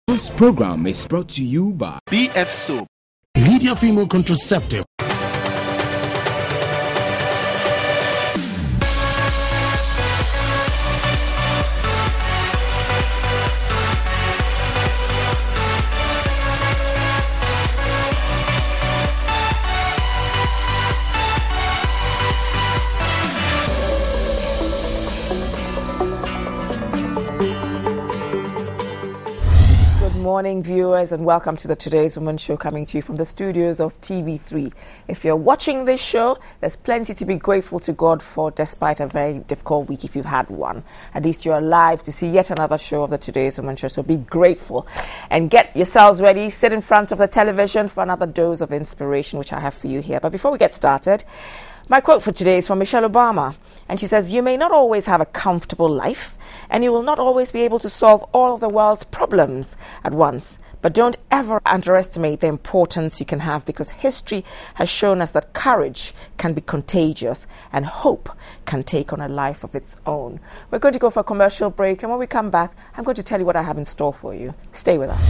This program is brought to you by BF Soap, Lydia Female Contraceptive. Morning viewers, and welcome to the Today's Woman Show, coming to you from the studios of TV3. If you're watching this show, there's plenty to be grateful to God for, despite a very difficult week if you've had one. At least you're alive to see yet another show of the Today's Woman Show, so be grateful and get yourselves ready. Sit in front of the television for another dose of inspiration, which I have for you here. But before we get started, my quote for today is from Michelle Obama, and she says, "You may not always have a comfortable life, and you will not always be able to solve all of the world's problems at once, but don't ever underestimate the importance you can have, because history has shown us that courage can be contagious and hope can take on a life of its own." We're going to go for a commercial break, and when we come back, I'm going to tell you what I have in store for you. Stay with us.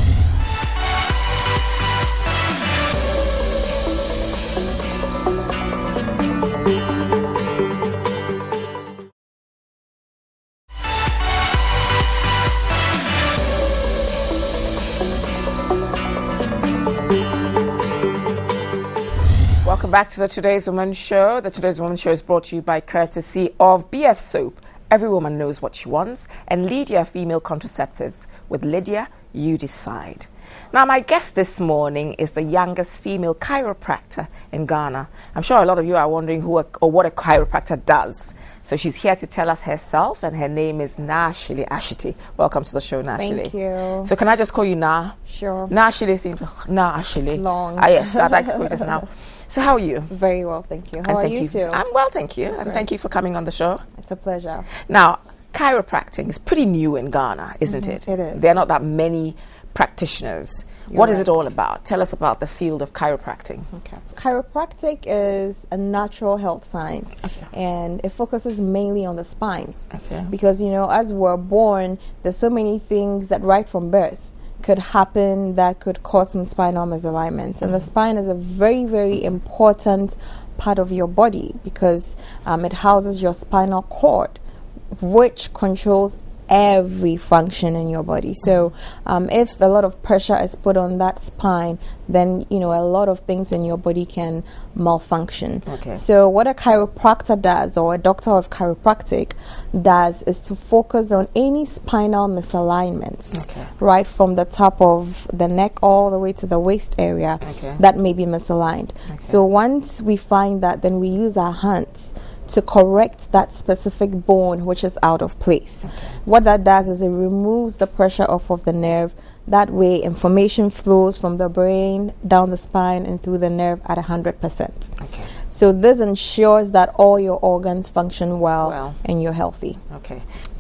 Welcome back to the Today's Woman Show. The Today's Woman Show is brought to you by courtesy of BF Soap. Every woman knows what she wants. And Lydia Female Contraceptives. With Lydia, you decide. Now, my guest this morning is the youngest female chiropractor in Ghana. I'm sure a lot of you are wondering who or what a chiropractor does. So she's here to tell us herself, and her name is Naashili Ashiti. Welcome to the show, Naashili. Thank you. So can I just call you Na? Sure. Naashili seems Naashili. It's long. Yes, I'd like to call you just now. So how are you? Very well, thank you. How are you too? I'm well, thank you. And thank you for coming on the show. It's a pleasure. Now, chiropractic is pretty new in Ghana, isn't it? It is. There are not that many practitioners. What is it all about? Tell us about the field of chiropractic. Okay. Chiropractic is a natural health science, and it focuses mainly on the spine. Okay. Because, you know, as we're born, there's so many things that right from birth could happen that could cause some spinal misalignments. And the spine is a very, very important part of your body, because it houses your spinal cord, which controls every function in your body. So if a lot of pressure is put on that spine, then, you know, a lot of things in your body can malfunction. Okay. So what a chiropractor does, or a doctor of chiropractic does, is to focus on any spinal misalignments, right from the top of the neck all the way to the waist area that may be misaligned. So once we find that, then we use our hands to correct that specific bone which is out of place. What that does is it removes the pressure off of the nerve. That way information flows from the brain down the spine and through the nerve at 100%. So this ensures that all your organs function well and you're healthy.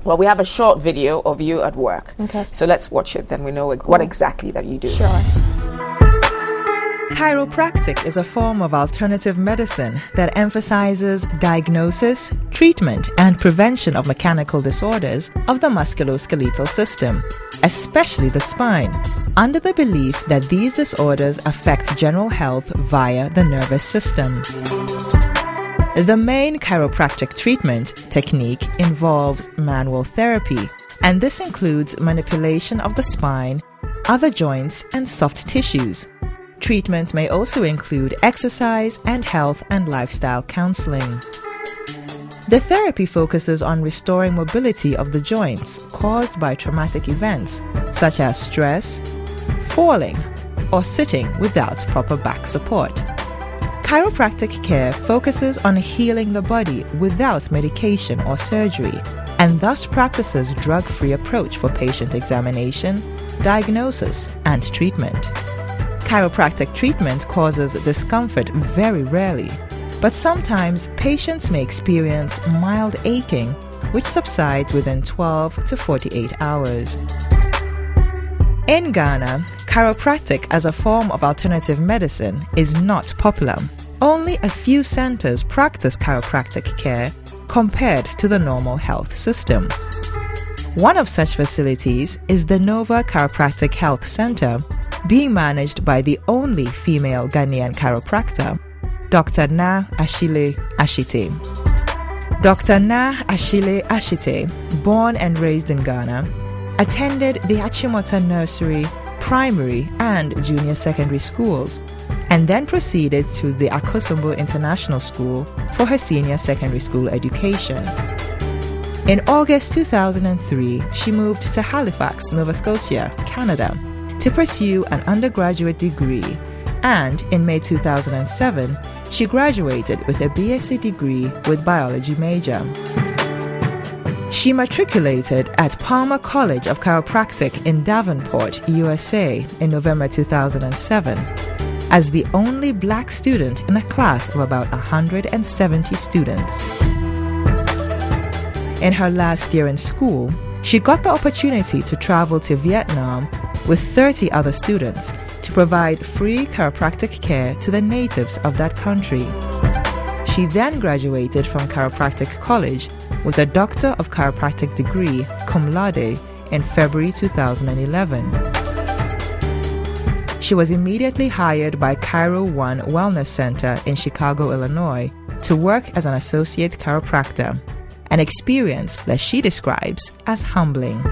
Well, we have a short video of you at work. So let's watch it, then we know what exactly that you do. Sure. Chiropractic is a form of alternative medicine that emphasizes diagnosis, treatment, and prevention of mechanical disorders of the musculoskeletal system, especially the spine, under the belief that these disorders affect general health via the nervous system. The main chiropractic treatment technique involves manual therapy, and this includes manipulation of the spine, other joints, and soft tissues. Treatment may also include exercise and health and lifestyle counseling. The therapy focuses on restoring mobility of the joints caused by traumatic events such as stress, falling, or sitting without proper back support. Chiropractic care focuses on healing the body without medication or surgery, and thus practices drug-free approach for patient examination, diagnosis, and treatment. Chiropractic treatment causes discomfort very rarely, but sometimes patients may experience mild aching, which subsides within 12 to 48 hours. In Ghana, chiropractic as a form of alternative medicine is not popular. Only a few centers practice chiropractic care compared to the normal health system. One of such facilities is the Nova Chiropractic Health Center, being managed by the only female Ghanaian chiropractor, Dr. Na Ashile Ashite. Dr. Na Ashile Ashite, born and raised in Ghana, attended the Achimota Nursery, Primary and Junior Secondary Schools, and then proceeded to the Akosombo International School for her senior secondary school education. In August 2003, she moved to Halifax, Nova Scotia, Canada, to pursue an undergraduate degree, and in May 2007, she graduated with a BSc degree with biology major. She matriculated at Palmer College of Chiropractic in Davenport, USA in November 2007 as the only black student in a class of about 170 students. In her last year in school, she got the opportunity to travel to Vietnam with 30 other students to provide free chiropractic care to the natives of that country. She then graduated from Chiropractic College with a Doctor of Chiropractic degree, cum laude, in February 2011. She was immediately hired by Chiro One Wellness Center in Chicago, Illinois, to work as an associate chiropractor, an experience that she describes as humbling.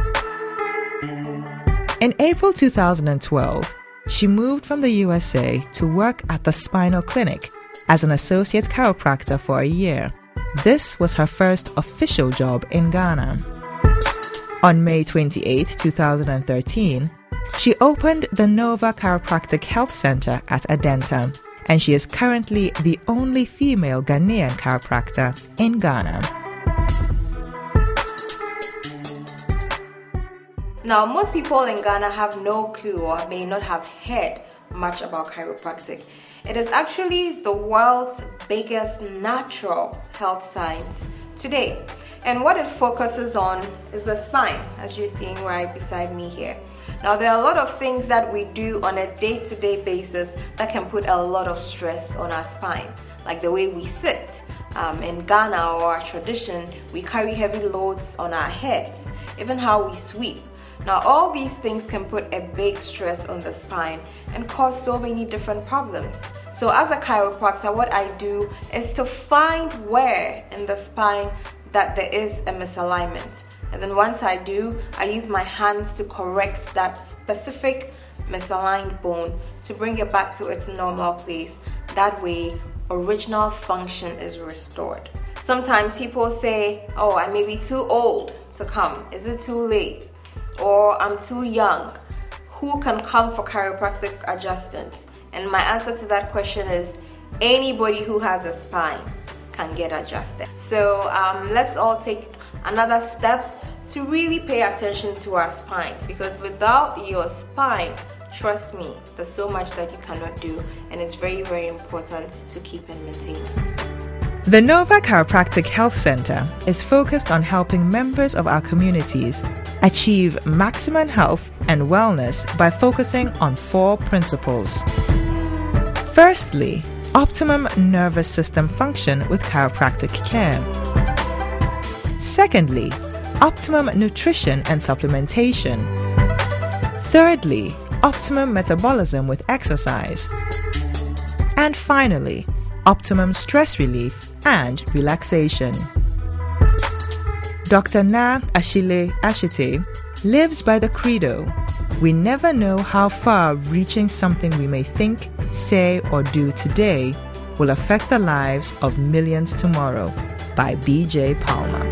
In April 2012, she moved from the USA to work at the Spinal Clinic as an associate chiropractor for a year. This was her first official job in Ghana. On May 28, 2013, she opened the Nova Chiropractic Health Center at Adenta, and she is currently the only female Ghanaian chiropractor in Ghana. Now, most people in Ghana have no clue or may not have heard much about chiropractic. It is actually the world's biggest natural health science today. And what it focuses on is the spine, as you're seeing right beside me here. Now, there are a lot of things that we do on a day-to-day basis that can put a lot of stress on our spine, like the way we sit. In Ghana, or our tradition, we carry heavy loads on our heads, even how we sweep. Now, all these things can put a big stress on the spine and cause so many different problems. So as a chiropractor, what I do is to find where in the spine that there is a misalignment. And then once I do, I use my hands to correct that specific misaligned bone to bring it back to its normal place. That way, original function is restored. Sometimes people say, oh, I may be too old to come. Is it too late? Or I'm too young. Who can come for chiropractic adjustments? And my answer to that question is anybody who has a spine can get adjusted. So let's all take another step to really pay attention to our spines, because without your spine, trust me, there's so much that you cannot do, and it's very, very important to keep and maintain. The Nova Chiropractic Health Center is focused on helping members of our communities achieve maximum health and wellness by focusing on 4 principles. Firstly, optimum nervous system function with chiropractic care. Secondly, optimum nutrition and supplementation. Thirdly, optimum metabolism with exercise. And finally, optimum stress relief and relaxation. Dr. Na Ashile Ashite lives by the credo, we never know how far reaching something we may think, say, or do today will affect the lives of millions tomorrow, by B.J. Palmer.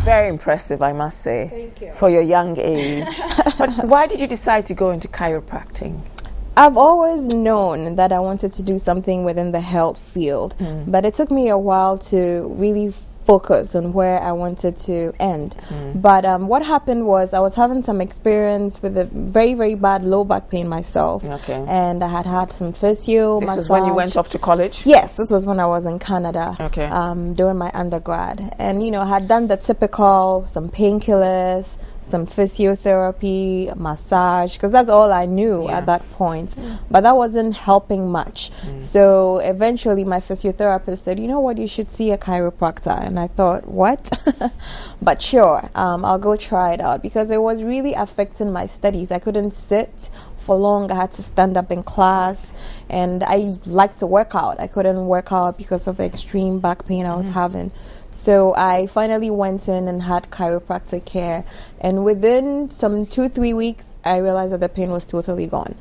Very impressive, I must say. Thank you. For your young age. But why did you decide to go into chiropractic? I've always known that I wanted to do something within the health field, but it took me a while to really focus on where I wanted to end. But what happened was I was having some experience with a very, very bad low back pain myself. Okay. And I had some physio, This massage. was when you went off to college? Yes, this was when I was in Canada, Okay. doing my undergrad. And, I had done the typical, some painkillers, some physiotherapy, massage, because that's all I knew at that point. But that wasn't helping much. So eventually my physiotherapist said, you know what, you should see a chiropractor. And I thought, what? But sure, I'll go try it out, because it was really affecting my studies. I couldn't sit for long. I had to stand up in class, and I like to work out. I couldn't work out because of the extreme back pain I was having. So I finally went in and had chiropractic care, and within some 2-3 weeks I realized that the pain was totally gone.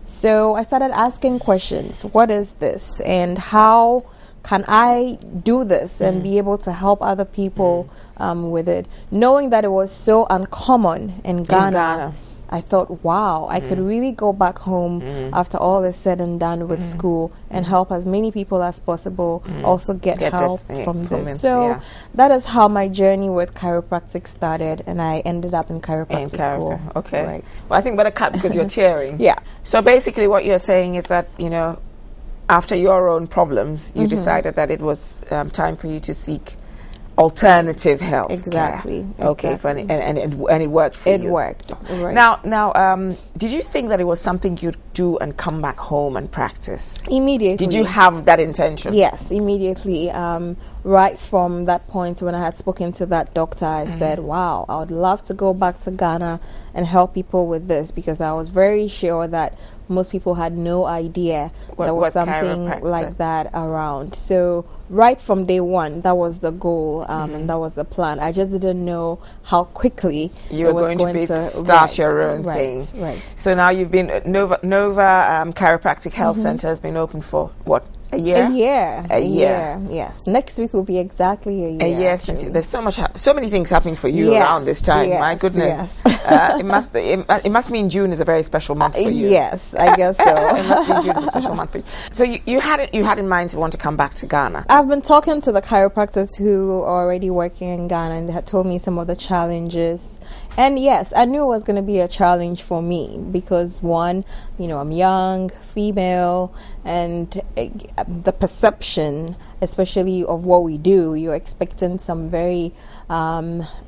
So I started asking questions. What is this, and how can I do this and be able to help other people with it? Knowing that it was so uncommon in Ghana, I thought, wow, I could really go back home after all is said and done with school and help as many people as possible, also get help from this. So that is how my journey with chiropractic started, and I ended up in chiropractic school. Okay. Right. Well, I think better cut because you're tearing. Yeah. So basically what you're saying is that, you know, after your own problems, you decided that it was time for you to seek alternative health. Exactly. Okay, and it worked for you. It worked. Right. Now, did you think that it was something you'd do and come back home and practice? Immediately. Did you have that intention? Yes, immediately. Right from that point when I had spoken to that doctor, I said, wow, I would love to go back to Ghana and help people with this, because I was very sure that most people had no idea there was something like that around. So right from day one, that was the goal, and that was the plan. I just didn't know how quickly you were going to start your own thing. Right. So now you've been Nova Chiropractic Health Center has been open for what? A year. A year. Yes. Next week will be exactly a year. A year since there's so many things happening for you around this time. My goodness. It must mean June is a very special month for you. Yes, I guess so. It must mean June is a special month for you. So you had in mind to want to come back to Ghana. I've been talking to the chiropractors who are already working in Ghana, and they had told me some of the challenges. And yes, I knew it was going to be a challenge for me because, one, I'm young, female, and the perception, especially of what we do, you're expecting some very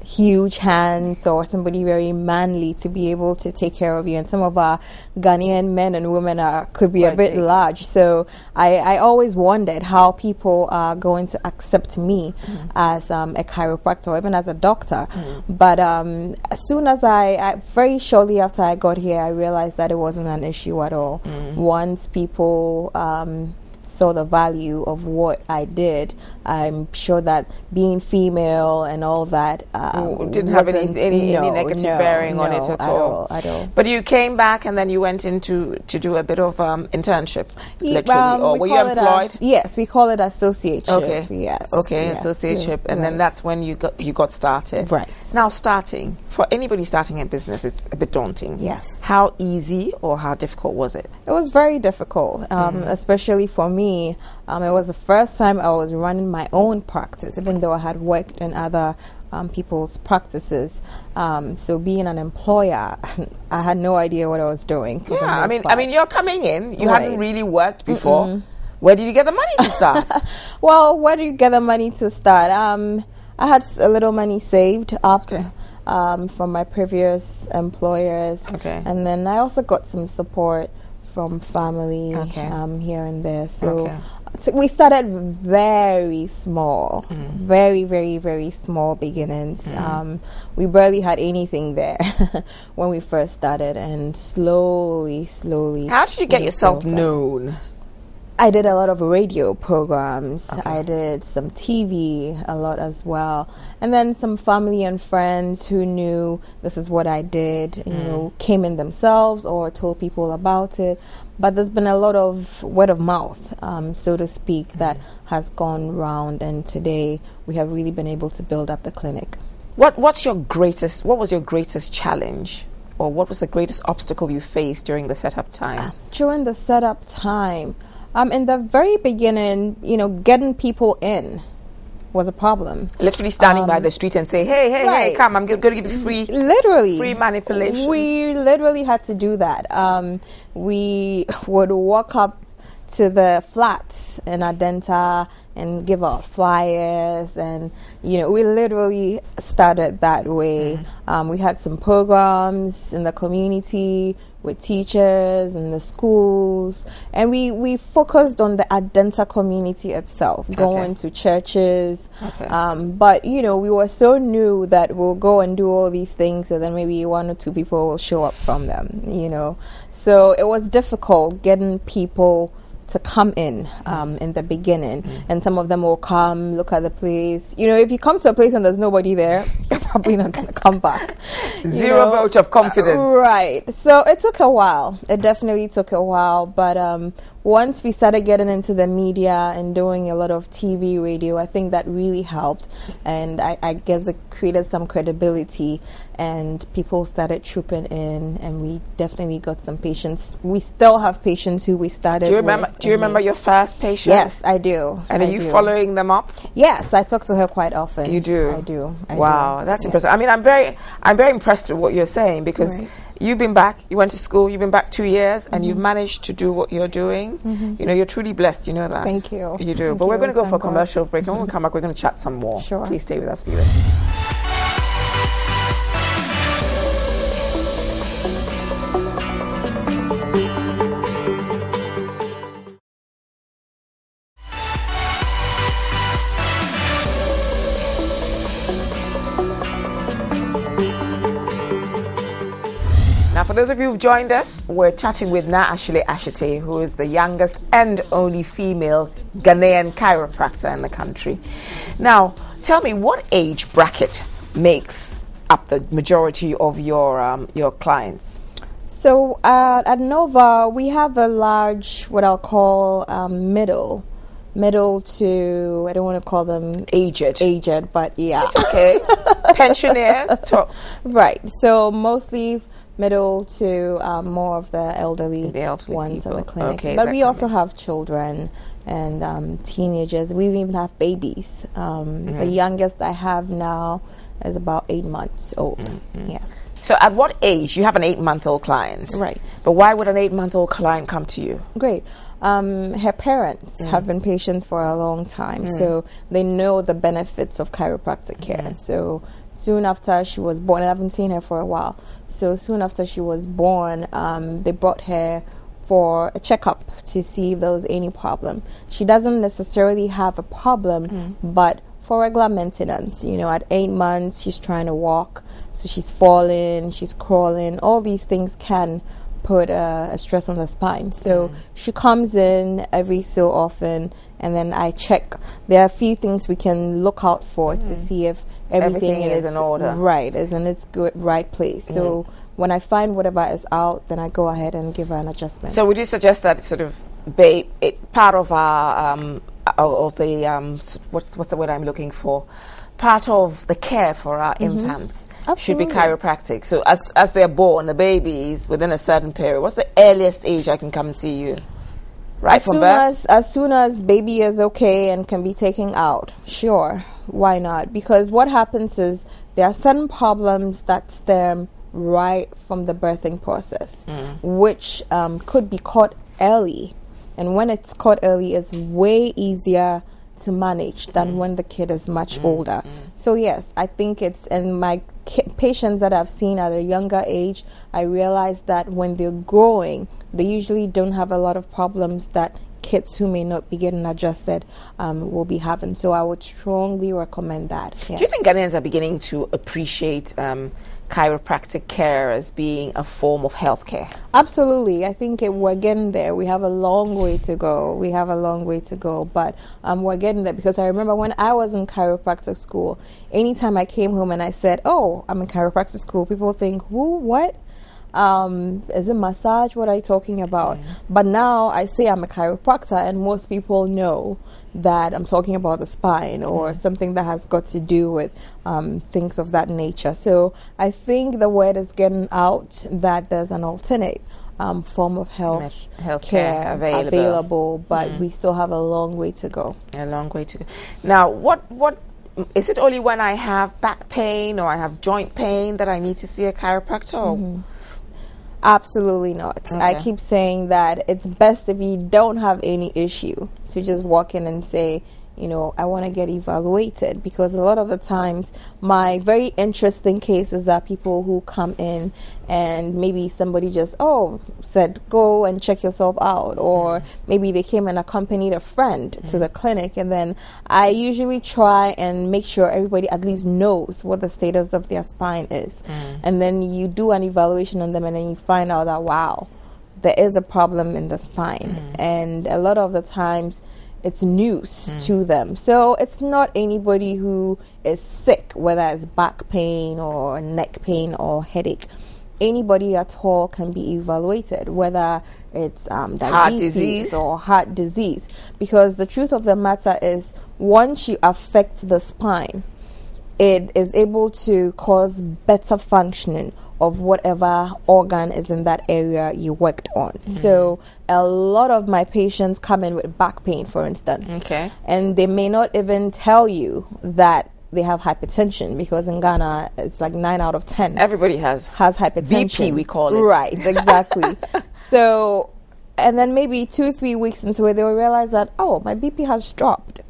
huge hands or somebody very manly to be able to take care of you. And some of our Ghanaian men and women could be a bit large. So I always wondered how people are going to accept me as a chiropractor or even as a doctor. But as soon as very shortly after I got here, I realized that it wasn't an issue at all. Once people saw the value of what I did, I'm sure that being female and all that didn't have any negative bearing on it at all. But you came back and then you went to do a bit of internship, literally, or were you employed? Yes, we call it associateship. Okay. Yes. Okay, associateship, and then that's when you got started. Right. Now, for anybody starting a business, it's a bit daunting. Yes. How easy or how difficult was it? It was very difficult, especially for me. It was the first time I was running my own practice, even though I had worked in other people's practices. So being an employer, I had no idea what I was doing. I mean, you're coming in. You hadn't really worked before. Where did you get the money to start? Well, where do you get the money to start? I had a little money saved up. From my previous employers. Okay. And then I also got some support from family here and there. So we started very small, very, very, very small beginnings. We barely had anything there when we first started, and slowly. How did you get yourself known? I did a lot of radio programs. I did some TV a lot as well. And then some family and friends who knew this is what I did, came in themselves or told people about it. But there's been a lot of word of mouth, so to speak, that has gone round. And today we have really been able to build up the clinic. What was your greatest challenge? Or what was the greatest obstacle you faced during the setup time? During the setup time, in the very beginning, getting people in was a problem. Literally standing by the street and say, hey, come, I'm going to give you free manipulation. We literally had to do that. We would walk up to the flats in Adenta and give out flyers, and we literally started that way. We had some programs in the community with teachers in the schools, and we focused on the Adenta community itself, going to churches. But we were so new that we'll go and do all these things, and then maybe one or two people will show up from them. So it was difficult getting people to come in the beginning, and some of them will come look at the place. If you come to a place and there's nobody there, you're probably not going to come back. Zero vote of confidence. Right. So it took a while. It definitely took a while, but once we started getting into the media and doing a lot of TV, radio, I think that really helped, and I guess it created some credibility, and people started trooping in, and we definitely got some patients. We still have patients who we started with. Do you remember your first patient? Yes, I do. And are you following them up? Yes, I talk to her quite often. You do? I do. Wow, that's impressive. I mean, I'm very impressed with what you're saying, because you've been back, you went to school, you've been back 2 years, and you've managed to do what you're doing. You're truly blessed, you know that. Thank you. You do. But we're going to go for a commercial break, and when we come back, we're going to chat some more. Sure. Please stay with us, viewers. Now, for those of you who've joined us, we're chatting with Na Ashley Ashite, who is the youngest and only female Ghanaian chiropractor in the country. Now, tell me, what age bracket makes up the majority of your clients? So at Nova, we have a large, what I'll call middle to, I don't want to call them aged, but yeah. It's okay. Pensioners. Right. So mostly middle to more of the elderly ones people. at the clinic. Okay, but we also have children and teenagers. We even have babies. The youngest I have now is about 8 months old. Yes. So at what age? You have an 8-month-old client. Right. But why would an 8-month-old client come to you? Great. Her parents have been patients for a long time, so they know the benefits of chiropractic care. So soon after she was born, and I haven't seen her for a while, so soon after she was born, they brought her for a checkup to see if there was any problem. She doesn't necessarily have a problem, but for regular maintenance, at 8 months, she's trying to walk, so she's falling, she's crawling, all these things can put a stress on the spine. So she comes in every so often, and then I check. There are a few things we can look out for to see if everything is in order. Right, is in its right place. So when I find whatever is out, then I go ahead and give her an adjustment. So would you suggest that sort of part of our what's the word I'm looking for? Part of the care for our infants should be chiropractic. So as they're born, the babies within a certain period, what's the earliest age I can come and see you? Right from birth? As soon as baby is okay and can be taken out, sure, why not? Because what happens is there are certain problems that stem right from the birthing process, which could be caught early. And when it's caught early, it's way easier to manage than when the kid is much older. So yes, I think it's, and my patients that I've seen at a younger age, I realize that when they're growing, they usually don't have a lot of problems that kids who may not be getting adjusted will be having. So I would strongly recommend that. Yes. Do you think Ghanaians are beginning to appreciate chiropractic care as being a form of healthcare? Absolutely. I think we're getting there. We have a long way to go. But we're getting there, because I remember when I was in chiropractic school, anytime I came home and I said, oh, I'm in chiropractic school, people think, who, what? Is it massage? What are you talking about? But now I say I'm a chiropractor, and most people know that I'm talking about the spine or something that has got to do with things of that nature. So I think the word is getting out that there's an alternate form of health care available, but we still have a long way to go. A long way to go. Now, what is it only when I have back pain or I have joint pain that I need to see a chiropractor? Absolutely not. I keep saying that it's best if you don't have any issue to just walk in and say, you know, I want to get evaluated, because a lot of the times my very interesting cases are people who come in and maybe somebody just said go and check yourself out, or maybe they came and accompanied a friend to the clinic, and then I usually try and make sure everybody at least knows what the status of their spine is, and then you do an evaluation on them, and then you find out that wow, there is a problem in the spine, and a lot of the times it's news to them. So it's not anybody who is sick, whether it's back pain or neck pain or headache. Anybody at all can be evaluated, whether it's diabetes or heart disease. Because the truth of the matter is, once you affect the spine, it is able to cause better functioning of whatever organ is in that area you worked on. So a lot of my patients come in with back pain, for instance. And they may not even tell you that they have hypertension, because in Ghana, it's like 9 out of 10. Everybody has hypertension. BP, we call it. Right, exactly. So, and then maybe 2-3 weeks into it, they will realize that, oh, my BP has dropped.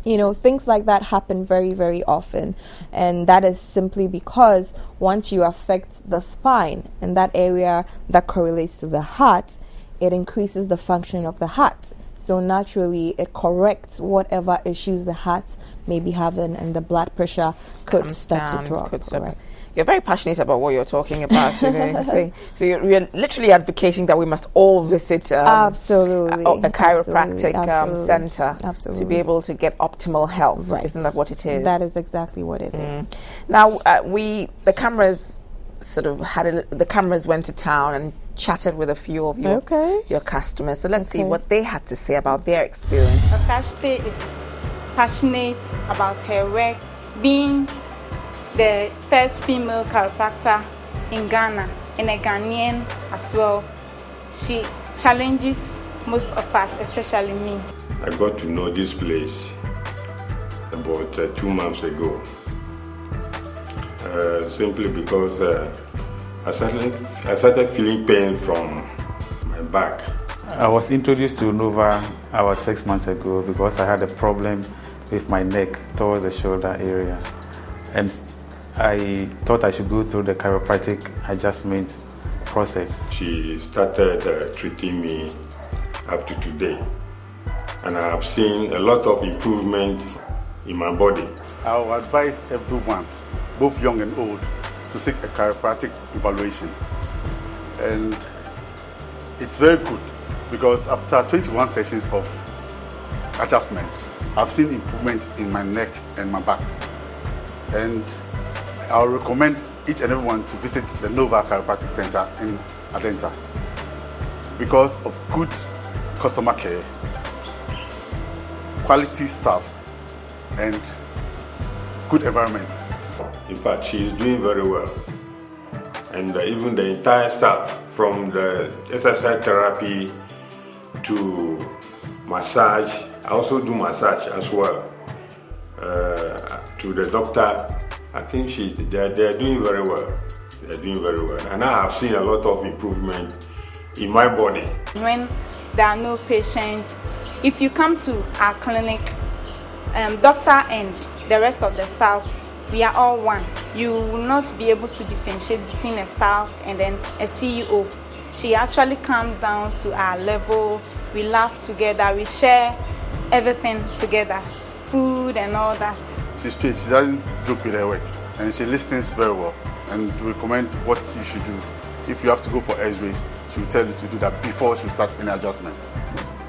You know, things like that happen very, very often. And that is simply because once you affect the spine and that area that correlates to the heart, it increases the function of the heart. So naturally, it corrects whatever issues the heart may be having, and the blood pressure could start to drop. You're very passionate about what you're talking about today. So you're literally advocating that we must all visit absolutely a chiropractic center to be able to get optimal health. Right. Isn't that what it is? That is exactly what it is. Now, the cameras the cameras went to town and chatted with a few of your customers. So let's see what they had to say about their experience. Akashte is passionate about her work, being the first female chiropractor in Ghana, and a Ghanaian as well. She challenges most of us, especially me. I got to know this place about 2 months ago, simply because I started feeling pain from my back. I was introduced to Nova about 6 months ago because I had a problem with my neck towards the shoulder area, and I thought I should go through the chiropractic adjustment process. She started treating me up to today, and I have seen a lot of improvement in my body. I will advise everyone, both young and old, to seek a chiropractic evaluation. And it's very good, because after 21 sessions of adjustments, I've seen improvement in my neck and my back. And I'll recommend each and everyone to visit the Nova Chiropractic Center in Adenta because of good customer care, quality staffs, and good environment. In fact, she is doing very well. And even the entire staff, from the exercise therapy to massage, I also do massage as well, to the doctor. I think they're doing very well. They're doing very well. And I have seen a lot of improvement in my body. When there are no patients, if you come to our clinic, doctor and the rest of the staff, we are all one. You will not be able to differentiate between a staff and then a CEO. She actually comes down to our level. We laugh together. We share everything together, food and all that. She's straight. She doesn't joke with her work, and she listens very well and recommend what you should do. If you have to go for X-rays, she will tell you to do that before she starts any adjustments.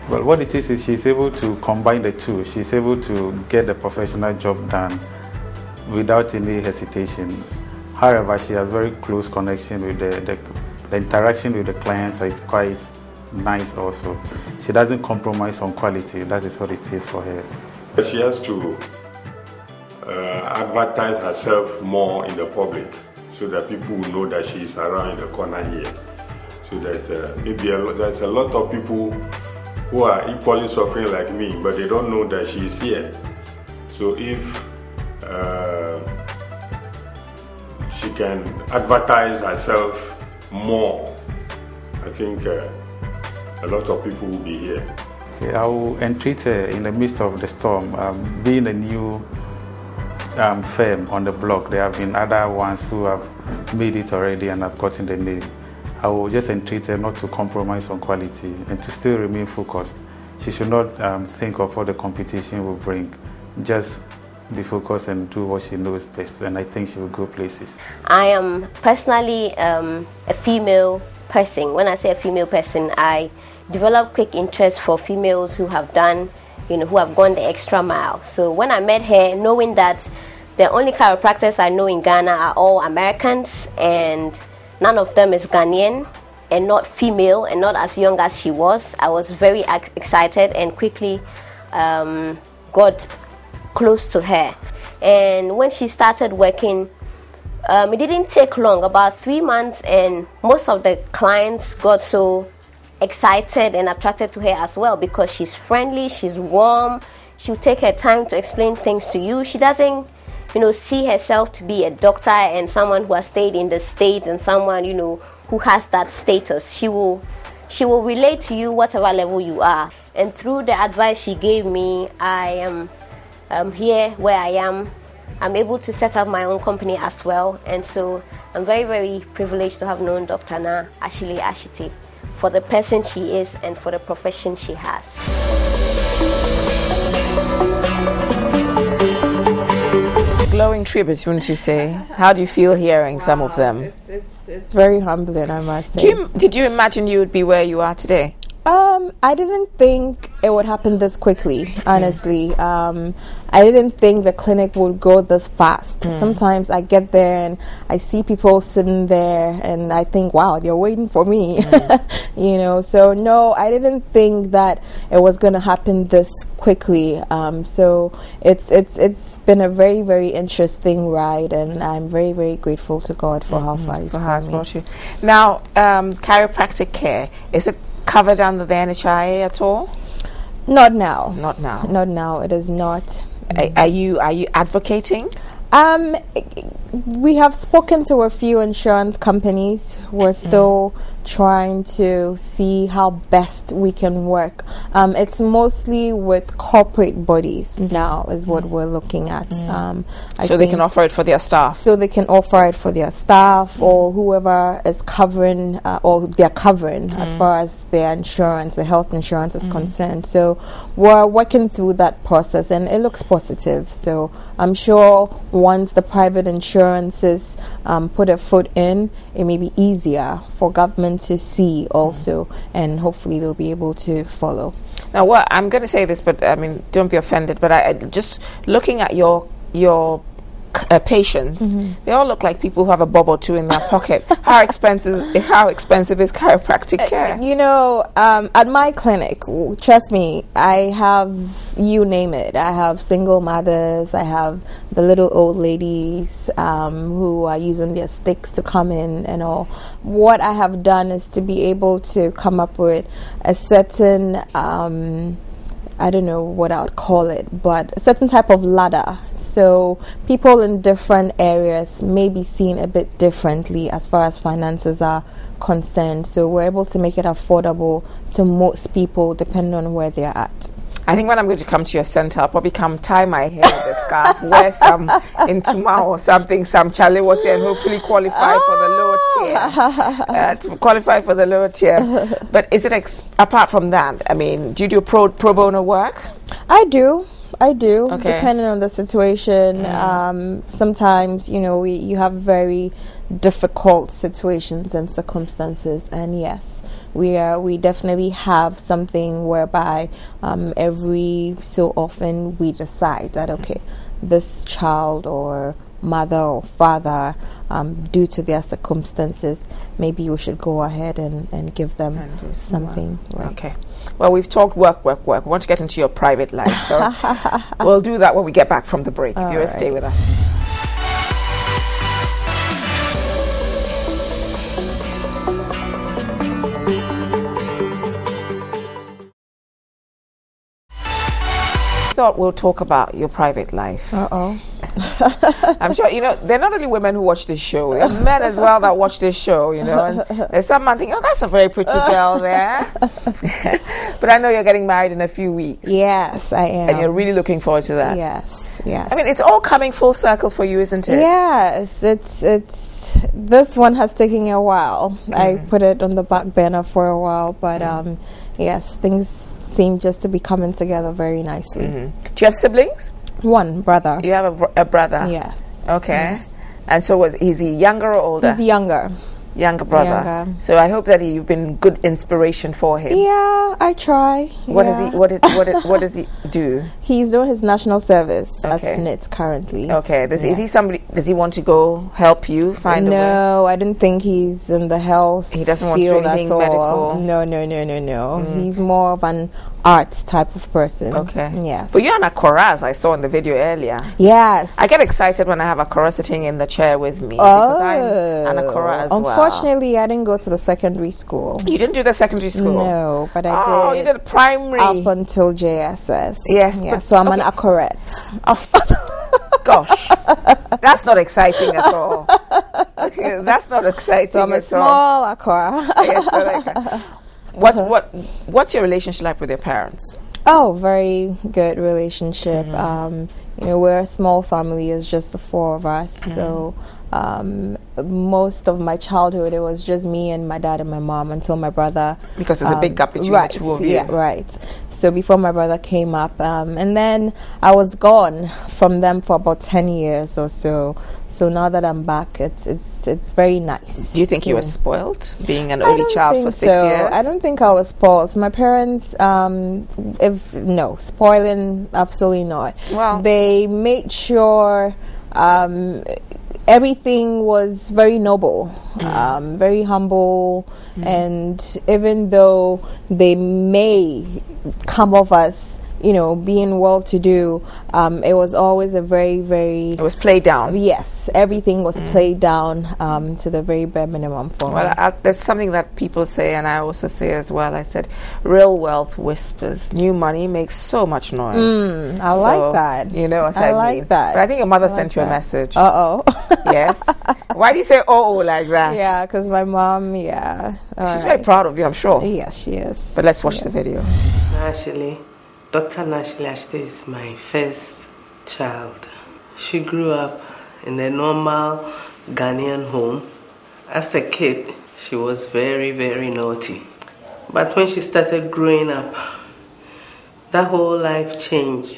Well, what it is she's able to combine the two. She's able to get the professional job done without any hesitation. However, she has very close connection with the interaction with the clients is quite nice also. She doesn't compromise on quality. That is what it is for her. She has to advertise herself more in the public so that people will know that she is around in the corner here. So that maybe there's a lot of people who are equally suffering like me, but they don't know that she is here. So if she can advertise herself more I think a lot of people will be here. Okay, I will entreat her in the midst of the storm. Being a new firm on the block, there have been other ones who have made it already and have gotten the name. I will just entreat her not to compromise on quality and to still remain focused. She should not think of what the competition will bring. Just be focused and do what she knows best, and I think she will go places. I am personally a female person. When I say a female person, I develop quick interest for females who have done, who have gone the extra mile. So when I met her, knowing that the only chiropractors I know in Ghana are all Americans and none of them is Ghanaian and not female and not as young as she was, I was very excited and quickly got close to her. And when she started working, it didn't take long, about 3 months, and most of the clients got so excited and attracted to her as well because she's friendly, she's warm, she'll take her time to explain things to you. She doesn't see herself to be a doctor and someone who has stayed in the States and someone who has that status. She will relate to you whatever level you are. And through the advice she gave me, I am here where I am. I'm able to set up my own company as well, and so I'm very, very privileged to have known Dr. Na Ashili Ashiti for the person she is and for the profession she has. Glowing tributes, wouldn't you say? How do you feel hearing some of them? It's very humbling, I must say. Did you imagine you would be where you are today? I didn't think it would happen this quickly, honestly. I didn't think the clinic would go this fast. Sometimes I get there and I see people sitting there and I think, wow, they're waiting for me. So no, I didn't think that it was going to happen this quickly. So it's been a very, very interesting ride, and I'm very, very grateful to God for how far He's brought me. Now, chiropractic care, is it covered under the NHIA at all? Not now. Not now. Not now. It is not. Are you advocating? We have spoken to a few insurance companies. We're still trying to see how best we can work. It's mostly with corporate bodies now is what we're looking at. So they can offer it for their staff? So they can offer it for their staff or whoever is covering or they're covering as far as their insurance, the health insurance is concerned. So we're working through that process and it looks positive. So I'm sure once the private insurances put a foot in, it may be easier for government to see also, and hopefully they'll be able to follow. Now, what I'm going to say this, but I mean, don't be offended. But I just looking at your patients, they all look like people who have a bob or two in their pocket. How expensive is chiropractic care? At my clinic, trust me, I have, you name it. I have single mothers, I have the little old ladies who are using their sticks to come in and all. What I have done is to be able to come up with a certain I don't know what I would call it, but a certain type of ladder. So people in different areas may be seen a bit differently as far as finances are concerned. So we're able to make it affordable to most people depending on where they're at. I think when I'm going to come to your center, I'll probably tie my hair with a scarf, wear some intuma or something, some chalewote, and hopefully qualify for the lower tier. But is it apart from that? I mean, do you do pro bono work? I do. Okay. Depending on the situation. Sometimes, you have very difficult situations and circumstances, and yes, we definitely have something whereby every so often we decide that okay, this child or mother or father, due to their circumstances, maybe we should go ahead and give them something. Right. Okay. Well, we've talked work. We want to get into your private life, so we'll do that when we get back from the break. If you will stay with us. Thought we'll talk about your private life. I'm sure, they're not only women who watch this show, there are men as well that watch this show, and there's some man thinking, oh, that's a very pretty girl there. But I know you're getting married in a few weeks. Yes, I am. And you're really looking forward to that. Yes. I mean, it's all coming full circle for you, isn't it? Yes, it's this one has taken a while. I put it on the back burner for a while, but yes, things seem just to be coming together very nicely. Do you have siblings? One brother. You have a brother? Yes. Okay. Yes. And so is he younger or older? He's younger. Younger brother. So I hope that you've been good inspiration for him. Yeah, I try. What does he do? He's doing his national service at SNIT currently. Okay. Is he somebody? Does he want to go help you find a way? No, I don't think he's in the health. He doesn't want to do anything medical. No. He's more of an art type of person. Okay. Yes. But you're an Akora, I saw in the video earlier. Yes. I get excited when I have Akora sitting in the chair with me because I'm an Akora as well. Unfortunately, I didn't go to the secondary school. You didn't do the secondary school? No, but I did. Oh, you did primary. Up until JSS. Yes. Yeah, so I'm an Akorette. Oh, gosh. That's not exciting at all. Okay, that's not exciting so I'm a small Akora. Yes, what's your relationship like with your parents? Oh, very good relationship. We're a small family. It's just the four of us. So most of my childhood, it was just me and my dad and my mom until my brother. Because there's a big gap between the two of you. Yeah, right. So before my brother came up, and then I was gone from them for about 10 years or so. So now that I'm back, it's very nice. Do you think you were spoiled being an only child for 6 years? I don't think I was spoiled. My parents, spoiling, absolutely not. Well, they made sure everything was very noble, very humble, and even though they may come off as being well-to-do, it was always a very, very... It was played down. Yes, everything was played down to the very bare minimum for me. There's something that people say, and I also say as well. I said, real wealth whispers. New money makes so much noise. I like that. You know what I mean? I like that. But I think your mother sent you a message. Uh-oh. Yes. Why do you say like that? Yeah, because my mom, She's very proud of you, I'm sure. Yes, she is. But let's watch the video. Actually, Dr. Nashili Ashte is my first child. She grew up in a normal Ghanaian home. As a kid, she was very, very naughty. But when she started growing up, that whole life changed.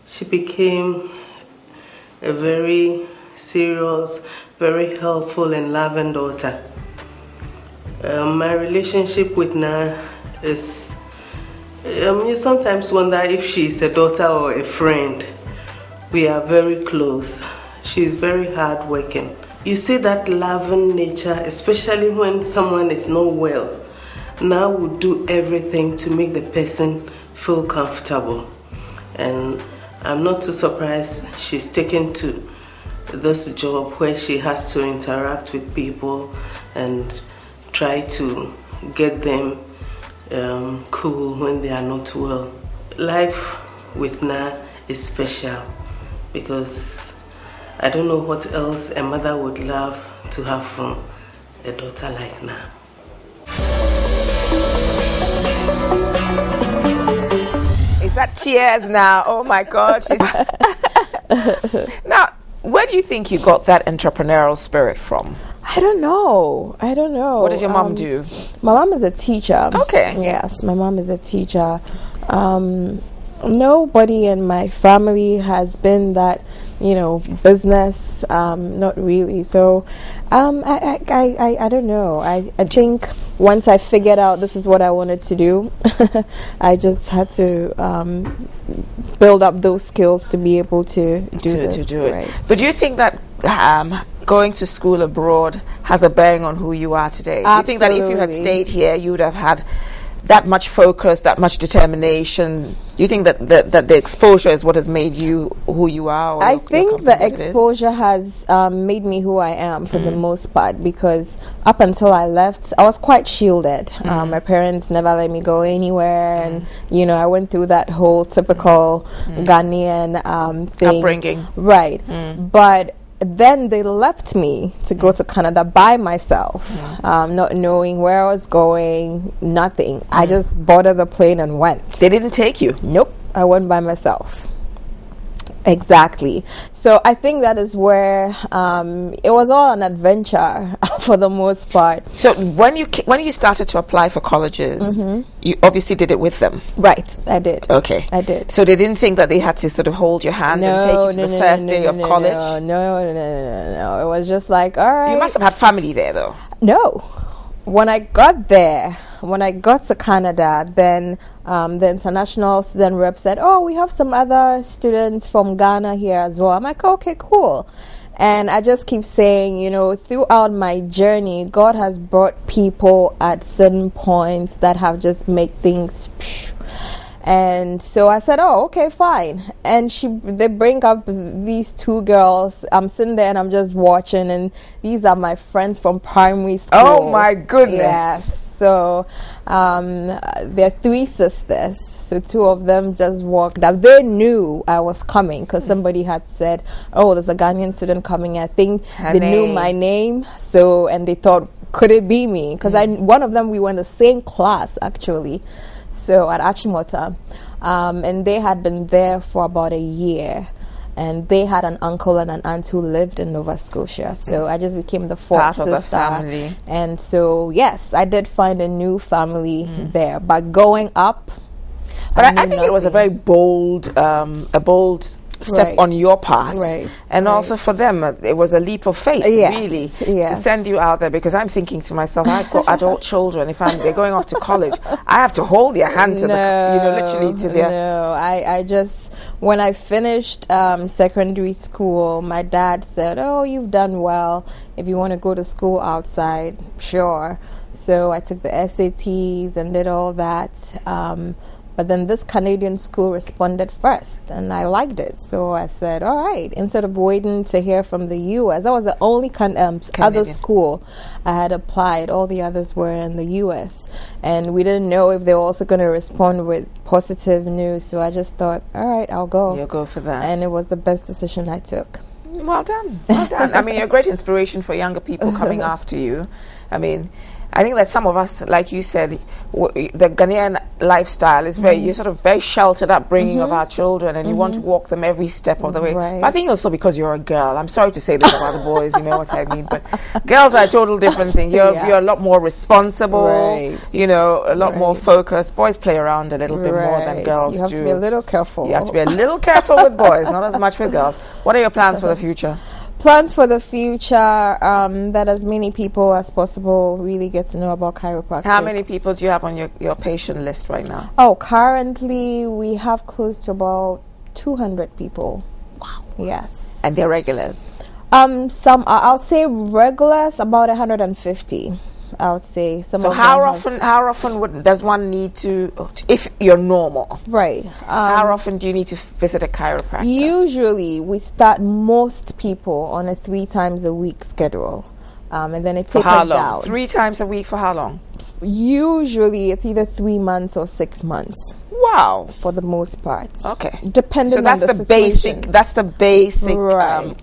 She became a very serious, very helpful and loving daughter. My relationship with Na is... you sometimes wonder if she's a daughter or a friend. We are very close. She's very hardworking. You see that loving nature, especially when someone is not well. Now we do everything to make the person feel comfortable. And I'm not too surprised she's taken to this job where she has to interact with people and try to get them cool when they are not well. Life with Na is special because I don't know what else a mother would love to have from a daughter like Na. Is that cheers now? Oh my God. Now, where do you think you got that entrepreneurial spirit from? I don't know. What does your mom do? My mom is a teacher. Okay. Yes, my mom is a teacher. Nobody in my family has been that, business. Not really. So, I don't know. I think once I figured out this is what I wanted to do, I just had to build up those skills to be able to do this. Right. But do you think that going to school abroad has a bearing on who you are today? Absolutely. Do you think that if you had stayed here, you would have had that much focus, that much determination? Do you think that the exposure is what has made you who you are? Or I think the exposure has made me who I am for the most part, because up until I left, I was quite shielded. My parents never let me go anywhere, and I went through that whole typical Ghanaian thing. Upbringing. Right. But then they left me to go to Canada by myself, not knowing where I was going, nothing. I just boarded the plane and went. They didn't take you? Nope. I went by myself. Exactly. So I think that is where it was all an adventure for the most part. So when you started to apply for colleges, you obviously did it with them. Right, I did. Okay. I did. So they didn't think that they had to sort of hold your hand and take you to the first day of college? No. It was just like, all right. You must have had family there, though. No. When I got to Canada, then the international student rep said, oh, we have some other students from Ghana here as well. I'm like, okay, cool. And I just keep saying, throughout my journey, God has brought people at certain points that have just made things psh. And so I said, oh, okay, fine. And they bring up these two girls. I'm sitting there and I'm just watching, and these are my friends from primary school. Oh, my goodness. Yes. So they're three sisters. So two of them just walked up. They knew I was coming because somebody had said, oh, there's a Ghanaian student coming. I think they knew my name. So, and they thought, could it be me? Because one of them, we were in the same class, actually. So at Achimota, and they had been there for about a year, and they had an uncle and an aunt who lived in Nova Scotia. So I just became the fourth sister. Part of the family. And so yes, I did find a new family there. But going up, but I think it was a very bold step on your part, and also for them it was a leap of faith, really, to send you out there, because I'm thinking to myself, I've got adult children, if they're going off to college, I have to hold their hand to literally to their... No, I just, when I finished secondary school, my dad said, oh, you've done well, if you want to go to school outside, sure. So I took the SATs and did all that, but then this Canadian school responded first, and I liked it. So I said, all right, instead of waiting to hear from the U.S., that was the only other school I had applied. All the others were in the U.S., and we didn't know if they were also going to respond with positive news. So I just thought, all right, I'll go. You'll go for that. And it was the best decision I took. Well done. Well done. I mean, you're a great inspiration for younger people coming after you. I mean, I think that some of us, like you said, the Ghanaian lifestyle is very, you're sort of very sheltered upbringing of our children, and you want to walk them every step of the way. But I think also because you're a girl. I'm sorry to say this about the boys, you know what I mean, but girls are a total different thing. You're a lot more responsible, a lot more focused. Boys play around a little bit more than girls do. You have to be a little careful. You have to be a little careful with boys, not as much with girls. What are your plans for the future? Plans for the future, that as many people as possible really get to know about chiropractic. How many people do you have on your patient list right now? Oh, currently we have close to about 200 people. Wow. Yes. And they're regulars? Some are, I would say regulars, about 150. I would say some. So how often does one need to, if you're normal? Right. How often do you need to visit a chiropractor? Usually, we start most people on a 3 times a week schedule, and then it tapers how long? down. 3 times a week for how long? Usually, it's either 3 months or 6 months. Wow. For the most part. Okay. Depending on the situation. That's the basic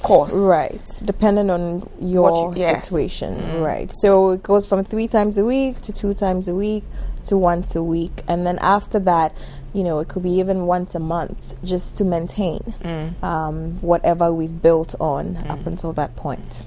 course. Right. Depending on your situation. Right. So it goes from 3 times a week to 2 times a week to once a week. And then after that, it could be even once a month, just to maintain whatever we've built on up until that point.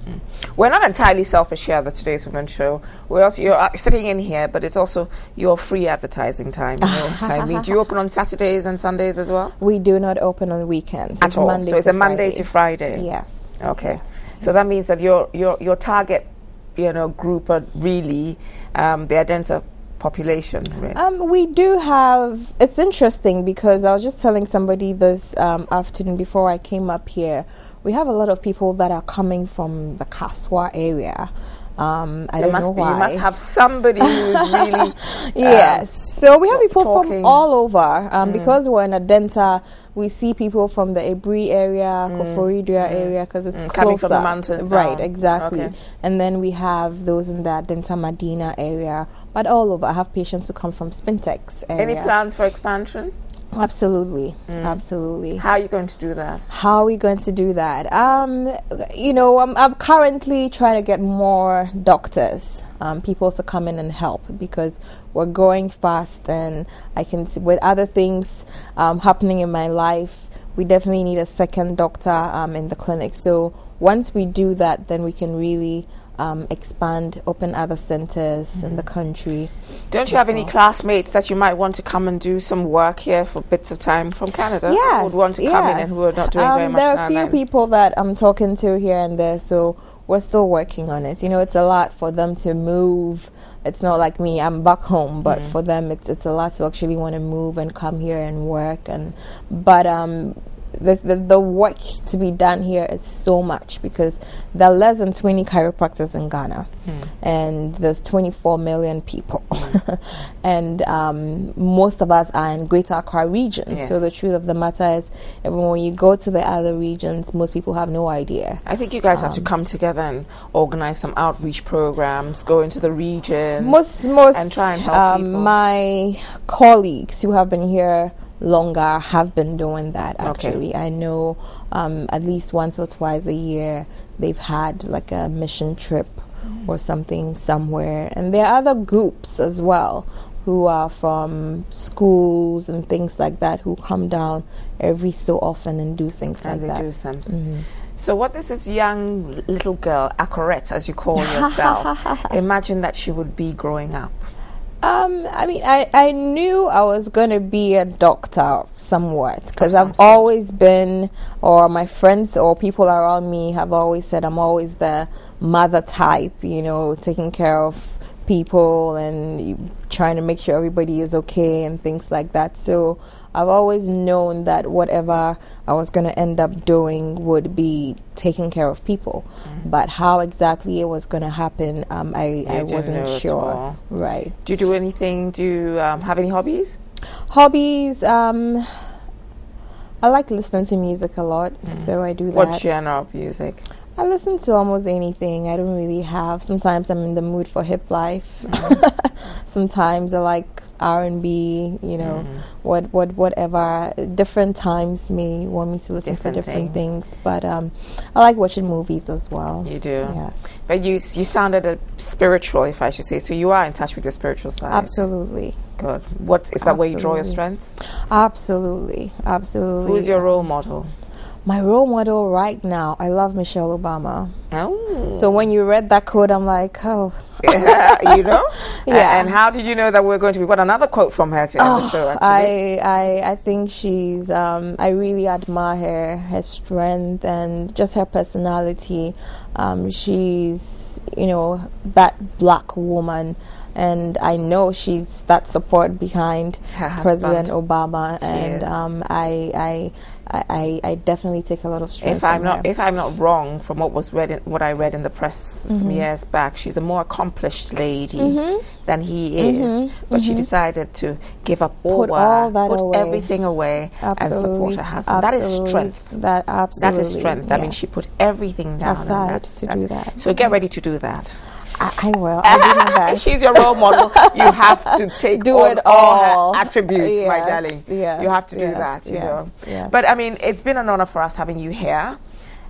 We're not entirely selfish here at the Today's Women Show. We're also, you're sitting in here, but it's also your free advertising time. I mean, do you open on Saturdays and Sundays as well? We do not open on weekends. At all. So it's a Monday to Friday. Yes. Okay. Yes. So that means that your target, group are really the identical population, right? We do have, it's interesting because I was just telling somebody this afternoon before I came up here, we have a lot of people that are coming from the Kaswa area. I don't know why. You must have somebody who's really yes. So we have people talking. from all over. Because we're in a Denta, we see people from the Ebri area, Koforidua area, because it's closer. Coming from the mountains. Right, exactly. Okay. And then we have those in the Denta Medina area, but all over. I have patients who come from Spintex area. Any plans for expansion? Absolutely, absolutely. How are you going to do that? How are we going to do that? I'm currently trying to get more doctors, people to come in and help, because we're growing fast, and I can see with other things happening in my life, we definitely need a second doctor in the clinic. So once we do that, then we can really expand, open other centers in the country. Don't you have any classmates that you might want to come and do some work here for bits of time from Canada? Yes, who would want to come in and who are not doing very much. There are a few people that I'm talking to here and there, so we're still working on it. It's a lot for them to move. It's not like me, I'm back home, but for them it's a lot to actually want to move and come here and work. The work to be done here is so much, because there are less than 20 chiropractors in Ghana, and there's 24 million people, and most of us are in Greater Accra region. So the truth of the matter is, even when you go to the other regions, most people have no idea. I think you guys have to come together and organize some outreach programs, go into the region, most and try and help people. My colleagues who have been here longer have been doing that. Actually, I know at least once or twice a year they've had like a mission trip or something somewhere, and there are other groups as well who are from schools and things like that who come down every so often and do things like that. Do something. So what does this young little girl, Acorette as you call yourself, imagine that she would be growing up? I knew I was going to be a doctor somewhat, because I've always been, or my friends or people around me have always said I'm always the mother type, taking care of people and trying to make sure everybody is okay and things like that. So I've always known that whatever I was going to end up doing would be taking care of people. But how exactly it was going to happen, I wasn't sure. Right. Do you do anything? Do you have any hobbies? Hobbies, I like listening to music a lot, so I do that. What genre of music? I listen to almost anything. I don't really have. Sometimes I'm in the mood for hip life. Sometimes I like R&B. Whatever. Different times may want me to listen to different things. But I like watching movies as well. You do. Yes. But you sounded spiritual, if I should say. So you are in touch with your spiritual side. Absolutely. Good. What is that where you draw your strengths? Absolutely. Who's your role model? My role model right now, I love Michelle Obama. Oh. So when you read that quote, I'm like, oh. Yeah. Yeah. And how did you know that we're going to be? What, another quote from her to end the show, actually? I think she's, I really admire her strength and just her personality. She's, that black woman. And I know she's that support behind President Obama. I definitely take a lot of strength from her. If I'm not wrong, from what I read in the press some years back, she's a more accomplished lady than he is. But she decided to give up all everything away, and support her husband. That is strength. That is strength. Yes. I mean, she put everything down aside to do that. So get ready to do that. I will. I'll do my best. She's your role model. You have to take all her attributes, my darling. Yes, you have to do that, you know. Yes. But I mean, it's been an honor for us having you here.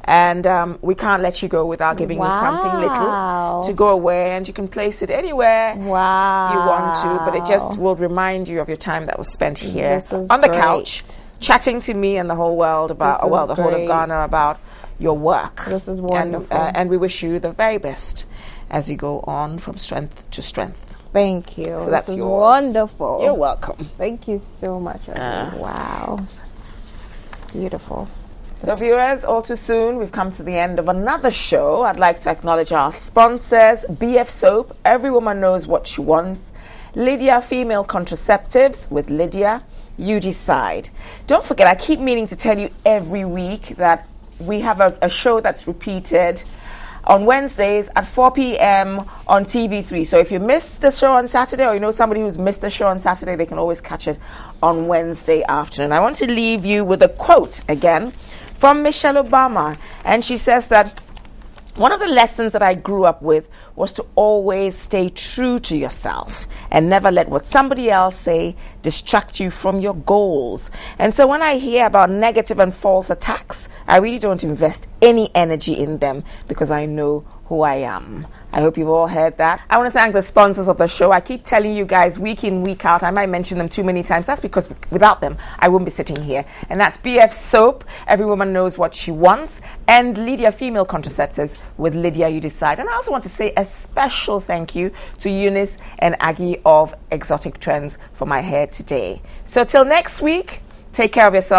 And we can't let you go without giving you something little to go away, and you can place it anywhere you want to. But it just will remind you of your time that was spent here on the couch, chatting to me and the whole world about, the whole of Ghana about your work. This is wonderful. And we wish you the very best as you go on from strength to strength. Thank you. So that's yours. Wonderful. You're welcome. Thank you so much. Wow. Beautiful. So viewers, all too soon, we've come to the end of another show. I'd like to acknowledge our sponsors, BF Soap, Every Woman Knows What She Wants, Lydia Female Contraceptives. With Lydia, you decide. Don't forget, I keep meaning to tell you every week that we have a show that's repeated on Wednesdays at 4 p.m. on TV3. So if you missed the show on Saturday, or you know somebody who's missed the show on Saturday, they can always catch it on Wednesday afternoon. I want to leave you with a quote again from Michelle Obama, and she says that one of the lessons that I grew up with was to always stay true to yourself and never let what somebody else say distract you from your goals. And so when I hear about negative and false attacks, I really don't invest any energy in them because I know who I am. I hope you've all heard that. I want to thank the sponsors of the show. I keep telling you guys week in, week out. I might mention them too many times. That's because without them, I wouldn't be sitting here. And that's BF Soap, Every Woman Knows What She Wants, and Lydia Female Contraceptives with Lydia You Decide. And I also want to say a special thank you to Eunice and Aggie of Exotic Trends for my hair today. So till next week, take care of yourself.